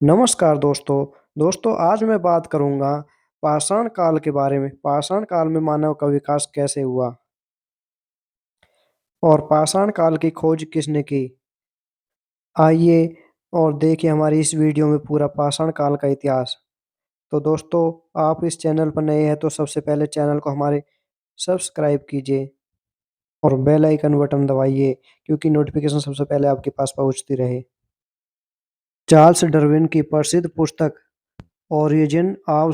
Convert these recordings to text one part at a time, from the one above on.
नमस्कार दोस्तों आज मैं बात करूंगा पाषाण काल के बारे में। पाषाण काल में मानव का विकास कैसे हुआ और पाषाण काल की खोज किसने की। आइए और देखिए हमारी इस वीडियो में पूरा पाषाण काल का इतिहास। तो दोस्तों, आप इस चैनल पर नए हैं तो सबसे पहले चैनल को हमारे सब्सक्राइब कीजिए और बेल आइकन बटन दबाइए, क्योंकि नोटिफिकेशन सबसे पहले आपके पास पहुंचती रहे। चार्ल्स डार्विन की प्रसिद्ध पुस्तक ओरिजिन ऑफ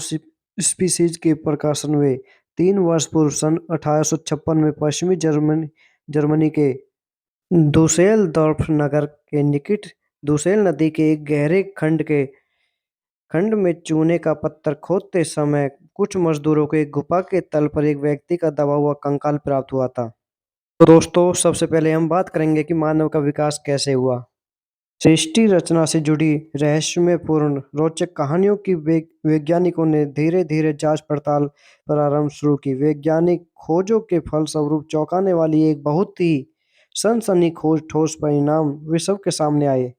स्पीसीज के प्रकाशन हुए 3 वर्ष पूर्व सन 1856 में पश्चिमी जर्मनी के दुसेल्डॉर्फ नगर के निकट दुसेल नदी के एक गहरे खंड में चूने का पत्थर खोदते समय कुछ मजदूरों को एक गुफा के तल पर एक व्यक्ति का दबा हुआ कंकाल प्राप्त हुआ था। तो दोस्तों, सबसे पहले हम बात करेंगे कि मानव का विकास कैसे हुआ। सृष्टि रचना से जुड़ी रहस्यमयपूर्ण रोचक कहानियों की वैज्ञानिकों ने धीरे धीरे जांच पड़ताल प्रारंभ शुरू की। वैज्ञानिक खोजों के फलस्वरूप चौंकाने वाली एक बहुत ही सनसनीखेज ठोस परिणाम विश्व के सामने आए।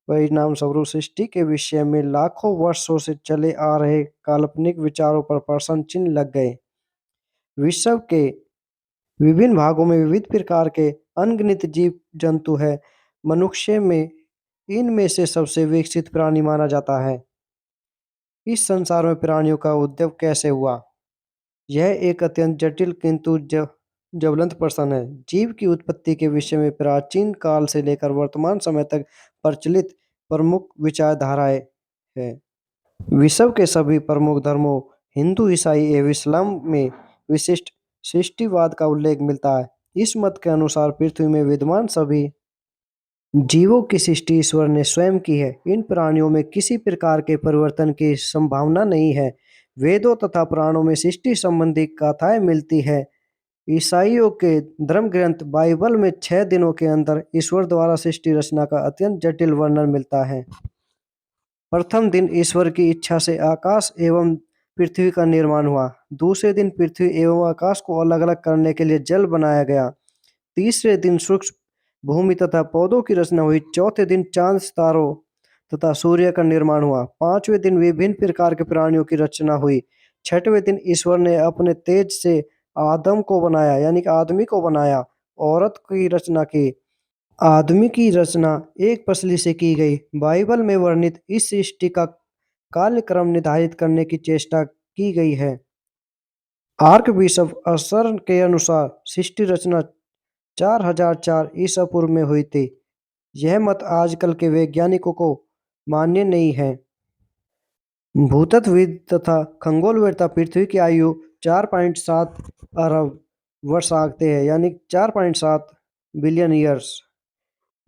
परिणाम स्वरूप सृष्टि के विषय में लाखों वर्षों से चले आ रहे काल्पनिक विचारों पर प्रश्न चिन्ह लग गए। विश्व के विभिन्न भागों में विविध प्रकार के अनगिनत जीव जंतु हैं। मनुष्य में इनमें से सबसे विकसित प्राणी माना जाता है। इस संसार में प्राणियों का उद्भव कैसे हुआ? यह एक अत्यंत जटिल किंतु ज्वलंत प्रश्न है। जीव की उत्पत्ति के विषय में प्राचीन काल से लेकर वर्तमान समय तक प्रचलित प्रमुख विचारधाराएं हैं। विश्व के सभी प्रमुख धर्मों हिंदू, ईसाई एवं इस्लाम में विशिष्ट सृष्टिवाद का उल्लेख मिलता है। इस मत के अनुसार पृथ्वी में विद्यमान सभी जीवों की सृष्टि ईश्वर ने स्वयं की है। इन प्राणियों में किसी प्रकार के परिवर्तन की संभावना नहीं है। वेदों तथा पुराणों में सृष्टि संबंधी गाथाएं मिलती है। ईसाइयों के धर्म ग्रंथ बाइबल में 6 दिनों के अंदर ईश्वर द्वारा सृष्टि रचना का अत्यंत जटिल वर्णन मिलता है। प्रथम दिन ईश्वर की इच्छा से आकाश एवं पृथ्वी का निर्माण हुआ। दूसरे दिन पृथ्वी एवं आकाश को अलग अलग करने के लिए जल बनाया गया। तीसरे दिन सूक्ष्म भूमि तथा पौधों की रचना हुई। चौथे दिन चांद, सितारों तथा सूर्य का निर्माण हुआ। पांचवें दिन विभिन्न प्रकार के प्राणियों की रचना हुई। छठवें दिन ईश्वर ने अपने तेज से आदम को बनाया, यानी कि आदमी को बनाया। औरत की रचना की। आदमी की रचना एक पसली से की गई। बाइबल में वर्णित इस सृष्टि का कालक्रम निर्धारित करने की चेष्टा की गई है। आर्क बिशप असर के अनुसार सृष्टि रचना 4004 ईसा पूर्व में हुई थी। यह मत आजकल के वैज्ञानिकों को मान्य नहीं है। भूतत्वविद तथा खगोलवेत्ता पृथ्वी की आयु 4.7 अरब वर्ष आंकते हैं, यानी 4.7 बिलियन ईयर्स।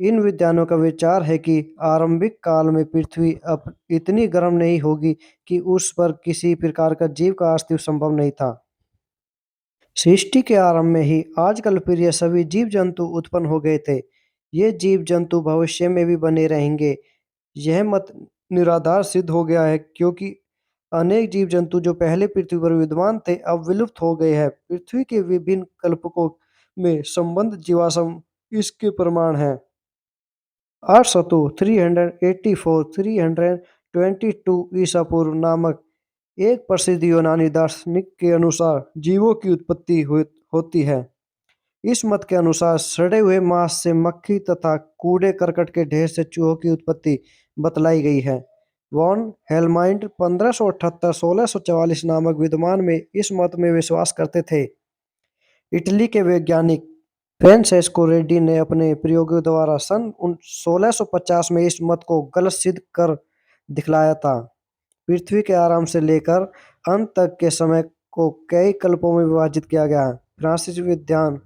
इन विद्वानों का विचार है कि आरंभिक काल में पृथ्वी अब इतनी गर्म नहीं होगी कि उस पर किसी प्रकार का जीव का अस्तित्व संभव नहीं था। सृष्टि के आरंभ में ही आजकल प्रिय सभी जीव जंतु उत्पन्न हो गए थे। ये जीव जंतु भविष्य में भी बने रहेंगे। यह मत निराधार सिद्ध हो गया है, क्योंकि अनेक जीव जंतु जो पहले पृथ्वी पर विद्यमान थे अब विलुप्त हो गए हैं। पृथ्वी के विभिन्न कल्पकों में संबंध जीवाश्म इसके प्रमाण हैं। अर्सतु 384 322 ईसा पूर्व नामक एक प्रसिद्ध यूनानी दार्शनिक के अनुसार जीवों की उत्पत्ति होती है। इस मत के अनुसार सड़े हुए मांस से मक्खी तथा कूड़े करकट के ढेर से चूहों की उत्पत्ति बतलाई गई है। वॉन हेलमाइंड 1578-1644 नामक विद्वान में इस मत में विश्वास करते थे। इटली के वैज्ञानिक फ्रांसेस्को रेड्डी ने अपने प्रयोगों द्वारा सन 1650 में इस मत को गलत सिद्ध कर दिखलाया था। पृथ्वी के आराम से लेकर अंत तक के समय को कई कल्पों में विभाजित किया गया है। फ्रांसीसी विद्वान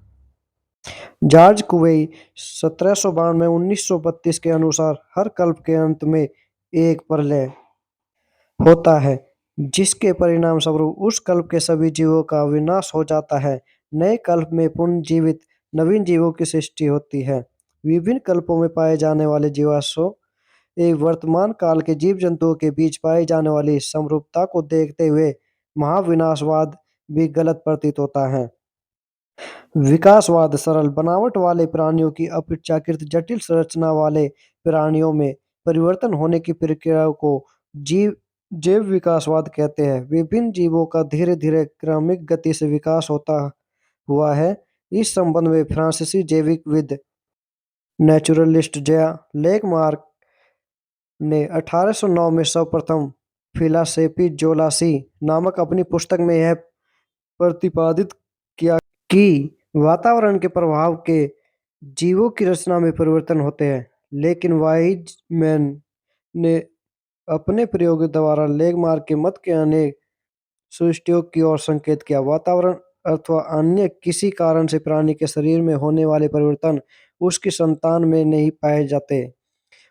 जॉर्ज कुव्यी 1792-1932 के अनुसार हर कल्प के अंत में एक प्रलय होता है, जिसके परिणाम स्वरूप उस कल्प के सभी जीवों का विनाश हो जाता है। नए कल्प में पुनर्जीवित नवीन जीवों की सृष्टि होती है। विभिन्न कल्पों में पाए जाने वाले जीवाश्मों एवं वर्तमान काल के जीव जंतुओं के बीच पाई जाने वाली समरूपता को देखते हुए महाविनाशवाद भी गलत प्रतीत होता है। विकासवाद सरल बनावट वाले प्राणियों की अपेक्षाकृत जटिल संरचना वाले प्राणियों में परिवर्तन होने की प्रक्रिया को जीव जैव विकासवाद कहते हैं। विभिन्न जीवों का धीरे धीरे क्रमिक गति से विकास होता हुआ है। इस संबंध में फ्रांसीसी जैविकविद नेचुरलिस्ट जया लेकमार्क ने 1809 में सर्वप्रथम फिलासेफी जोलासी नामक अपनी पुस्तक में यह प्रतिपादित किया कि वातावरण के प्रभाव के जीवों की रचना में परिवर्तन होते हैं। लेकिन वाइजमैन ने अपने प्रयोग द्वारा लेगमार्क के मत के अनेक सृष्टियों की ओर संकेत किया। वातावरण अथवा अन्य किसी कारण से प्राणी के शरीर में होने वाले परिवर्तन उसकी संतान में नहीं पाए जाते,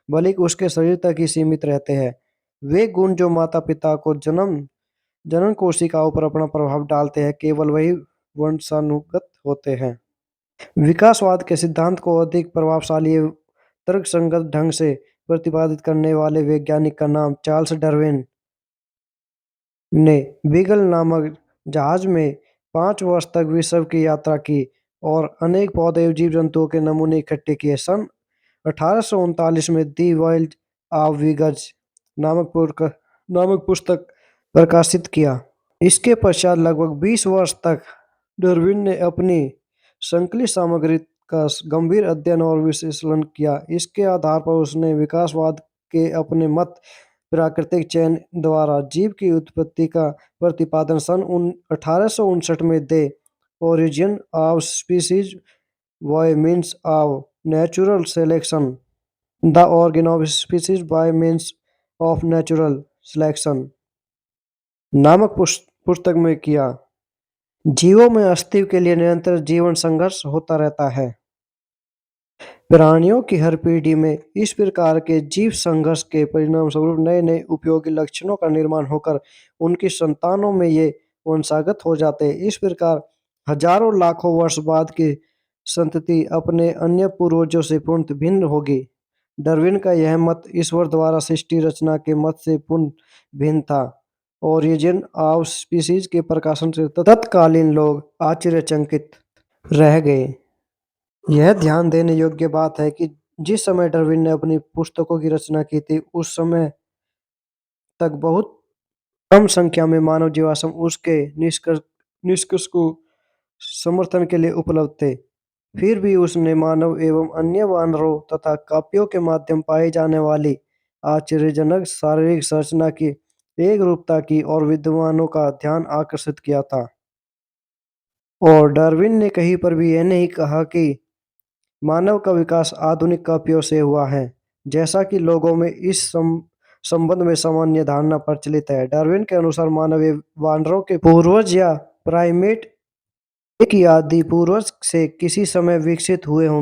बल्कि उसके शरीर तक ही सीमित रहते हैं। वे गुण जो माता पिता को जनन कोशिकाओं पर अपना प्रभाव डालते हैं, केवल वही वंशानुगत होते हैं। विकासवाद के सिद्धांत को अधिक प्रभावशाली एवं तर्कसंगत ढंग से प्रतिपादित करने वाले वैज्ञानिक का नाम चार्ल्स डार्विन ने बीगल नामक जहाज में 5 वर्ष तक विश्व की यात्रा की और अनेक पौधे एवं जीव जंतुओं के नमूने इकट्ठे किए। सन 1839 में दी वाइल्ड ऑफ विगज नामक पुस्तक प्रकाशित किया। इसके पश्चात लगभग 20 वर्ष तक डार्विन ने अपनी संकलित सामग्री का गंभीर अध्ययन और विश्लेषण किया। इसके आधार पर उसने विकासवाद के अपने मत प्राकृतिक चयन द्वारा जीव की उत्पत्ति का प्रतिपादन सन 1859 में the origin of species by means of natural selection the origin of species by means of natural selection नामक पुस्तक में किया। जीवों में अस्तित्व के लिए निरंतर जीवन संघर्ष होता रहता है। प्राणियों की हर पीढ़ी में इस प्रकार के जीव संघर्ष के परिणाम स्वरूप नए नए उपयोगी लक्षणों का निर्माण होकर उनकी संतानों में ये वंशागत हो जाते हैं। इस प्रकार हजारों लाखों वर्ष बाद की संतति अपने अन्य पूर्वजों से पूर्ण भिन्न होगी। डार्विन का यह मत ईश्वर द्वारा सृष्टि रचना के मत से पूर्ण भिन्न था। ओरिजिन ऑफ स्पीसीज के प्रकाशन से तत्कालीन लोग आश्चर्यचकित रह गए। यह ध्यान देने योग्य बात है कि जिस समय डार्विन ने अपनी पुस्तकों की रचना की थी, उस समय तक बहुत कम संख्या में मानव जीवाश्म उसके निष्कर्ष को समर्थन के लिए उपलब्ध थे। फिर भी उसने मानव एवं अन्य वानरों तथा कापियों के माध्यम पाई जाने वाली आश्चर्यजनक शारीरिक संरचना की एक रूपता की और विद्वानों का ध्यान आकर्षित किया था। और डार्विन ने कहीं पर भी यह नहीं कहा कि मानव का विकास आधुनिक कापियों से हुआ है, जैसा कि लोगों में इस संबंध में सामान्य धारणा प्रचलित है। डार्विन के अनुसार मानव वानरों के पूर्वज या प्राइमेट एक आदि पूर्वज से किसी समय विकसित हुए होंगे।